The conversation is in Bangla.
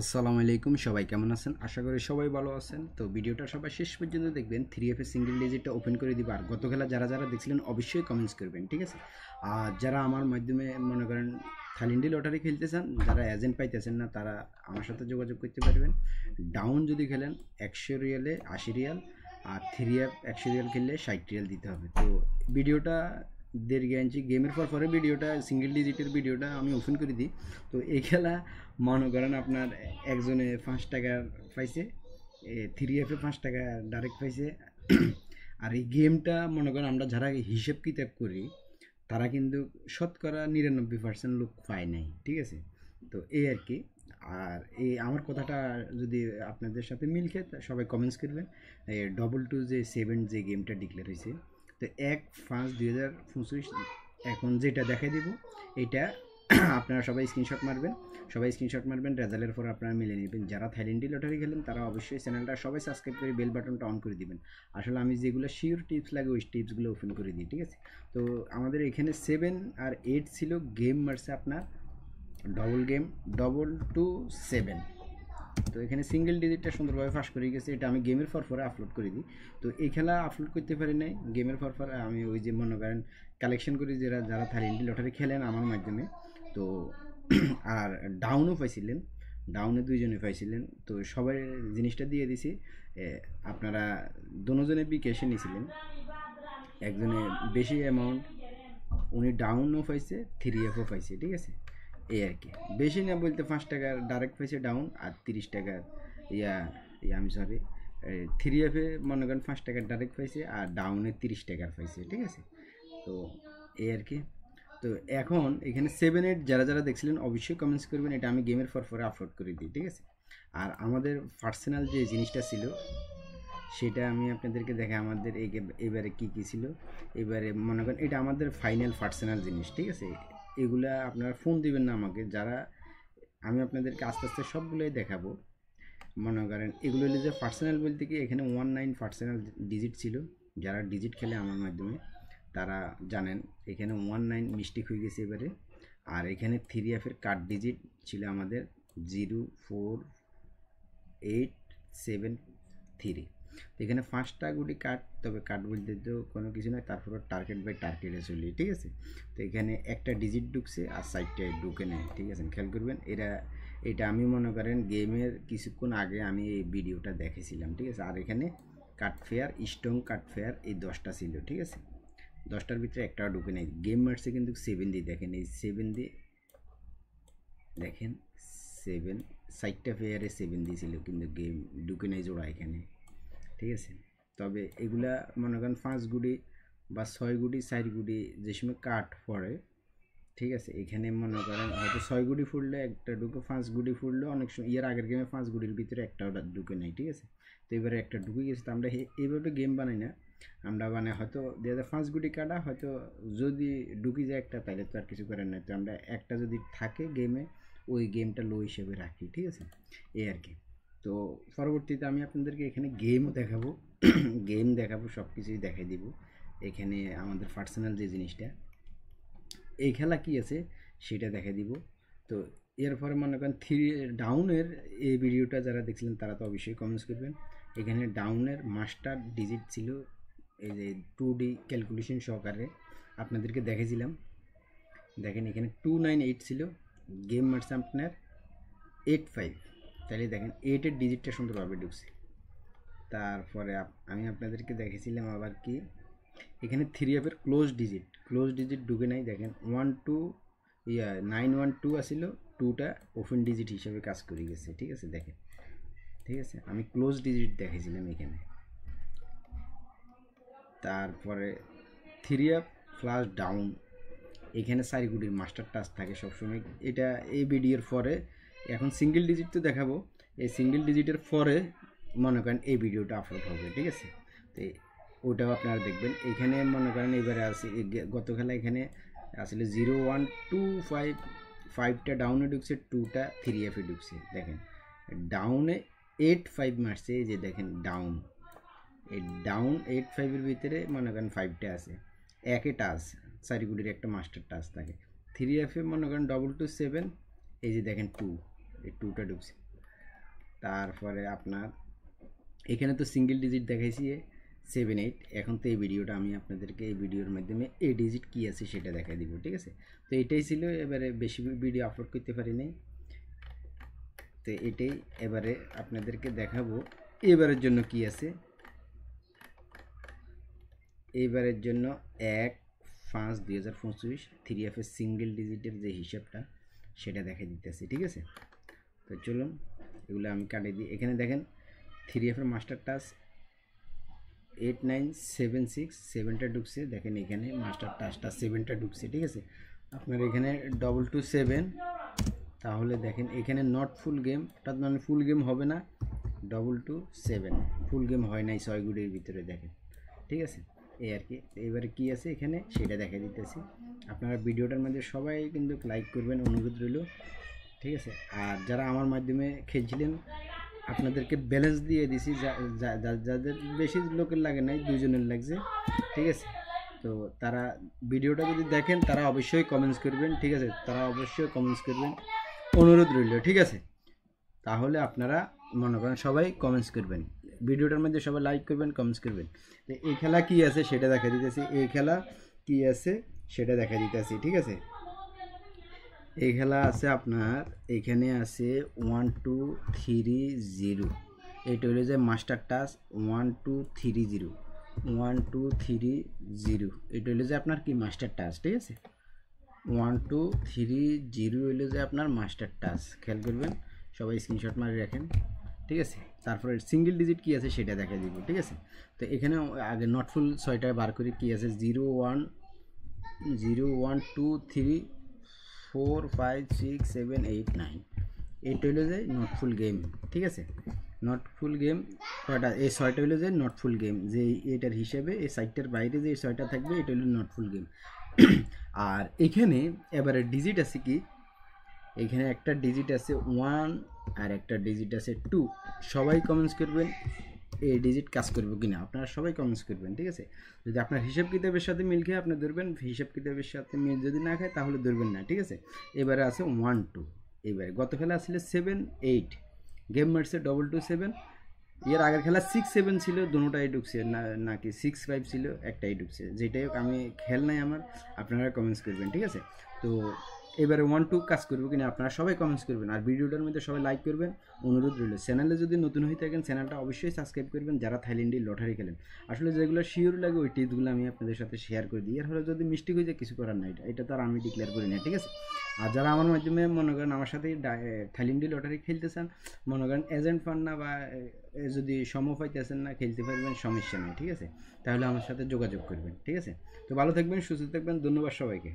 আসসালামু আলাইকুম, সবাই কেমন আছেন? আশা করি সবাই ভালো আছেন। তো ভিডিওটা সবাই শেষ পর্যন্ত দেখবেন। 3F এর সিঙ্গেল ডিজিটটা ওপেন করে দিব। আর গত খেলা যারা যারা দেখছিলেন অবশ্যই কমেন্টস করবেন, ঠিক আছে? আর যারা আমার মাধ্যমে মনে করেন থাইল্যান্ডি লটারি খেলতে চান, যারা এজেন্ট পাইতেছেন না, তারা আমার সাথে যোগাযোগ করতে পারবেন। ডাউন যদি খেলেন 100 রিয়ালে 80 রিয়াল, আর 3F 100 রিয়াল খেললে 60 রিয়াল দিতে হবে। তো ভিডিওটা দেড় গেঞ্জি গেমের পরে ভিডিওটা সিঙ্গেল ডিজিটের ভিডিওটা আমি ওপেন করে দিই। তো এই খেলা মনে করেন আপনার একজনে 5 টাকা পাইছে, 3F-এ 5 টাকা ডাইরেক্ট পাইছে। আর এই গেমটা মনে করেন আমরা যারা হিসেব কিতাব করি তারা কিন্তু শতকরা 99% লোক পায় নাই, ঠিক আছে? তো এই আর কি। আর এই আমার কথাটা যদি আপনাদের সাথে মিল খেয়ে সবাই কমেন্টস করবেন। $227 যে গেমটা ডিক্লেয়ার হয়েছে, তো 1/5/2025 এখন যেটা দেখাই দিব এটা আপনারা সবাই স্ক্রিনশট মারবেন। রেজাল্টের পর আপনারা মিলে নেবেন। যারা থাইল্যান্ডি লটারি খেলেন তারা অবশ্যই চ্যানেলটা সবাই সাবস্ক্রাইব করে বেল বাটনটা অন করে দিবেন। আসলে আমি যেগুলো শিওর টিপস লাগে ওই টিপসগুলো ওপেন করে দিই, ঠিক আছে? তো আমাদের এখানে 7 আর 8 ছিল, গেম মারছে আপনার ডবল গেম 227। তো এখানে সিঙ্গেল ডিজিটটা সুন্দরভাবে ফাঁস করে গেছে, এটা আমি গেমের পরে আপলোড করে দিই। তো এই খেলা আপলোড করতে পারি নাই গেমের পরে, আমি ওই যে মনে করেন কালেকশন করি যারা যারা থাইল্যান্ডি লটারি খেলেন আমার মাধ্যমে। তো আর ডাউনও পাইছিলেন, ডাউনে দুইজনে পাইছিলেন। তো সবাই জিনিসটা দিয়ে দিছি। আপনারা দুজনে বিকেশে নিয়েছিলেন, একজনে বেশি অ্যামাউন্ট উনি ডাউনও পাইছে, 3F-ও পাইছে, ঠিক আছে? এই আর কি। বেশি না বলতে 5 টাকার ডাইরেক্ট পাইছে ডাউন, আর 30 টাকার ইয়া ইয়া আমি সরি 3F-এ মনে করেন 5 টাকার ডাইরেক্ট পাইছে, আর ডাউনে 30 টাকার পাইছে, ঠিক আছে? তো এই আর কি। তো এখন এখানে 7-8 যারা যারা দেখছিলেন অবশ্যই কমেন্টস করবেন, এটা আমি গেমের পরে আপলোড করে দিই, ঠিক আছে? আর আমাদের পার্সোনাল যে জিনিসটা ছিল সেটা আমি আপনাদেরকে দেখাই। আমাদের এবারে কী কী ছিল। এবারে মনে করেন এটা আমাদের ফাইনাল পার্সোনাল জিনিস, ঠিক আছে? এগুলা আপনারা ফোন দিবেন না আমাকে, যারা আমি আপনাদেরকে আস্তে আস্তে সবগুলোই দেখাবো। মনে করেন এগুলো হলো যে পার্সোনাল বলতে কি, এখানে 19 পার্সোনাল ডিজিট ছিল। যারা ডিজিট খেলে আমার মাধ্যমে তারা জানেন এখানে 19 মিস্টেক হয়ে গেছে এবারে। আর এখানে 3F-এর কার্ড ডিজিট ছিল আমাদের 04873। তো এখানে 5টা গুটি কাট, তবে কাট বলতে তো কোনো কিছু নয়, তারপরে টার্গেট বাই টার্গেটে চলি, ঠিক আছে? তো এখানে একটা ডিজিট ঢুকছে আর সাইডটায় ঢুকে নেয়, ঠিক আছে? খেয়াল করবেন এটা আমি মনে করেন গেমের কিছুক্ষণ আগে আমি এই ভিডিওটা দেখেছিলাম, ঠিক আছে? আর এখানে কাট ফেয়ার, স্ট্রং কাট ফেয়ার এই 10টা ছিল, ঠিক আছে? 10টার ভিতরে একটাও ঢুকে নেই। গেম মারছে কিন্তু 7 দিয়ে, দেখেন এই 7 দিয়ে, দেখেন 7 সাইডটা ফেয়ারে 7 দিয়েছিল কিন্তু গেম ঢুকে নেই জোড়া এখানে, ঠিক আছে? তবে এগুলা মনে করেন 5 গুটি বা 6 গুটি 4 গুটি যে সময় কাট পড়ে, ঠিক আছে? এখানে মনে করেন হয়তো 6 গুটি ফুটলে একটা ঢুকে, 5 গুটি ফুটলে অনেক সময় ইয়ার আগের গেমে 5 গুটির ভিতরে একটা ঢুকে নেই, ঠিক আছে? তো এবারে একটা ঢুকে গেছে। তো আমরা এইভাবে গেম বানাই না, আমরা মানে হয়তো 5 গুটি কাটা হয়তো যদি ঢুকি যায় একটা, তাহলে তো আর কিছু করার নাই। তো আমরা একটা যদি থাকে গেমে ওই গেমটা লো হিসেবে রাখি, ঠিক আছে? এই আর কি। তো পরবর্তীতে আমি আপনাদেরকে এখানে গেমও দেখাবো, গেম দেখাবো, সব কিছুই দেখাই দিব। এখানে আমাদের পার্সোনাল যে জিনিসটা, এই খেলা কি আছে সেটা দেখা দিব। তো এরপরে মনে করেন ডাউনের এই ভিডিওটা যারা দেখছিলেন তারা তো অবশ্যই কমেন্টস করবেন। এখানে ডাউনের মাস্টার ডিজিট ছিল এই যে 2D ক্যালকুলেশন সহকারে আপনাদেরকে দেখেছিলাম। দেখেন এখানে 298 ছিল, গেম মারছে আপনার 85। তাহলে দেখেন 8-এর ডিজিটটা সুন্দরভাবে ঢুকছে। তারপরে আমি আপনাদেরকে দেখেছিলাম আবার কি, এখানে 3F-এর ক্লোজ ডিজিট ঢুকে নাই। দেখেন 912 আসিল, 2টা ওপেন ডিজিট হিসেবে কাজ করে গেছে, ঠিক আছে? দেখেন, ঠিক আছে? আমি ক্লোজ ডিজিট দেখেছিলাম এখানে। তারপরে 3F ফ্লাশ ডাউন, এখানে 4 গুটির মাস্টার টাচ থাকে সবসময়। এটা এই ভিডিওর পরে, এখন সিঙ্গেল ডিজিট তো দেখাবো, এই সিঙ্গেল ডিজিটের পরে মনে করেন এই ভিডিওটা আপলোড হবে, ঠিক আছে? তো ওটাও আপনারা দেখবেন। এখানে মনে করেন এবারে আছে গত খেলা এখানে আসলে 0125, 5টা ডাউনে ঢুকছে, 2টা 3F-এ ঢুকছে। দেখেন ডাউনে 85 মারছে, এই যে দেখেন ডাউন, এই ডাউন 85-এর ভিতরে মনে করেন 5টা আছে, একে টাচ 4 গুটির একটা মাস্টার টাচ থাকে। 3F-এ মনে করেন 227, এই যে দেখেন 2, এই 2টা ঢুকছে। তারপরে আপনার এখানে তো সিঙ্গেল ডিজিট দেখাইছি 7 8। এখন তো এই ভিডিওটা আমি আপনাদেরকে এই ভিডিওর মাধ্যমে এই ডিজিট কী আছে সেটা দেখাই দিব, ঠিক আছে। তো এটাই ছিল, এবারে বেশি ভিডিও আপলোড করতে পারিনি, তো এটাই এবারে আপনাদেরকে দেখাবো এবারের জন্য কি আছে। এইবারের জন্য 1/5/2025 3F এর সিঙ্গেল ডিজিটের যে হিসাবটা সেটা দেখা দিতেছি, ঠিক আছে। তো চলুন এগুলো আমি কাটিয়ে দিই। এখানে দেখেন 3F এর মাস্টার টাচ 8976 7টা ঢুকছে, দেখেন এখানে মাস্টার টাচটা 7টা ঢুকছে, ঠিক আছে। আপনার এখানে 227, তাহলে দেখেন এখানে নট ফুল গেম, অর্থাৎ মানে ফুল গেম হবে না, 227 ফুল গেম হয় নাই 6 গুড়ের ভিতরে, দেখেন, ঠিক আছে। এই আর কি, এবারে কি আছে এখানে সেটা দেখা দিতেছি। আপনারা ভিডিওটার মধ্যে সবাই কিন্তু লাইক করবেন, অনুরোধ রইল, ঠিক আছে। আর যারা আমার মাধ্যমে খেলছিলেন আপনাদেরকে ব্যালেন্স দিয়ে দিছি, যাদের বেশি লোকের লাগে নাই, 2 জনের লাগছে, ঠিক আছে। তো তারা ভিডিওটা যদি দেখেন তারা অবশ্যই কমেন্টস করবেন, ঠিক আছে, তারা অবশ্যই কমেন্টস করবেন, অনুরোধ রইল, ঠিক আছে। তাহলে আপনারা মনে করেন সবাই কমেন্টস করবেন, ভিডিওটার মধ্যে সবাই লাইক করবেন, কমেন্টস করবেন। তো এই খেলা কি আছে সেটা দেখা দিতেছি, এই খেলা কি আছে সেটা দেখা দিতেছি, ঠিক আছে। এই খেলা আছে আপনার এখানে আছে 1230, এটা হলো যে মাস্টার টাচ 1230 1230, এটা হলো যে আপনার কি মাস্টার টাচ, ঠিক আছে। 1230 হলো যে আপনার মাস্টার টাচ, খেয়াল করবেন, সবাই স্ক্রিনশট মারি রাখেন, ঠিক আছে। তারপরে সিঙ্গেল ডিজিট কি আছে সেটা দেখা দিব, ঠিক আছে। তো এখানে আগে নট ফুল 6টা বার করে কি আছে 0 1 0 1 2 3 4 5 6 7 8 9, এইটা হলো যে নট ফুল গেম, ঠিক আছে। নট ফুল গেম কয়টা, এই 6টা হলো যে নট ফুল গেম, যে এটার হিসেবে এই সাইটটার বাইরে যে 6টা থাকবে এটা হলো নট ফুল গেম। আর এখানে এবারে ডিজিট আছে কি, এখানে একটা ডিজিট আছে 1 আর একটা ডিজিট আছে 2। সবাই কমেন্টস করবেন এই ডিজিট কাজ করবে কিনা, আপনারা সবাই কমেন্টস করবেন, ঠিক আছে। যদি আপনার হিসাব কিতাবের সাথে মিল খেয়ে আপনি ধরবেন, হিসাব কিতাবের সাথে মিল যদি না খায় তাহলে ধরবেন না, ঠিক আছে। এবারে আছে 1 2, এবারে গত খেলা আসলে 7 8, গেম মারছে 227, এর আগের খেলা 6 7 ছিল, দুটোটাই ঢুকছে নাকি 6 5 ছিল, একটাই ঢুকছে, যেটাই হোক আমি খেল নাই আমার, আপনারা কমেন্টস করবেন, ঠিক আছে। তো এবারে 1 2 কাজ করবো কিনা আপনারা সবাই কমেন্টস করবেন, আর ভিডিওটার মধ্যে সবাই লাইক করবেন, অনুরোধ রইল। চ্যানেলে যদি নতুন হয়ে থাকেন চ্যানেলটা অবশ্যই সাবস্ক্রাইব করবেন, যারা থাইল্যান্ডে লটারি খেলেন। আসলে যেগুলো শিওর লাগে ওই টিপসগুলো আমি আপনাদের সাথে শেয়ার করে দিই, এর হলে যদি মিস্টেক হয়ে যায় কিছু করার নাই, এটা তো আর আমি ডিক্লেয়ার করি না, ঠিক আছে। আর যারা আমার মাধ্যমে মনে করেন আমার সাথে থাইল্যান্ডে লটারি খেলতে চান, মনে করেন এজেন্ট পান না বা যদি সময় পাইতেছেন না, খেলতে পারবেন, সমস্যা নেই, ঠিক আছে। তাহলে আমার সাথে যোগাযোগ করবেন, ঠিক আছে। তো ভালো থাকবেন, সুস্থ থাকবেন, ধন্যবাদ সবাইকে।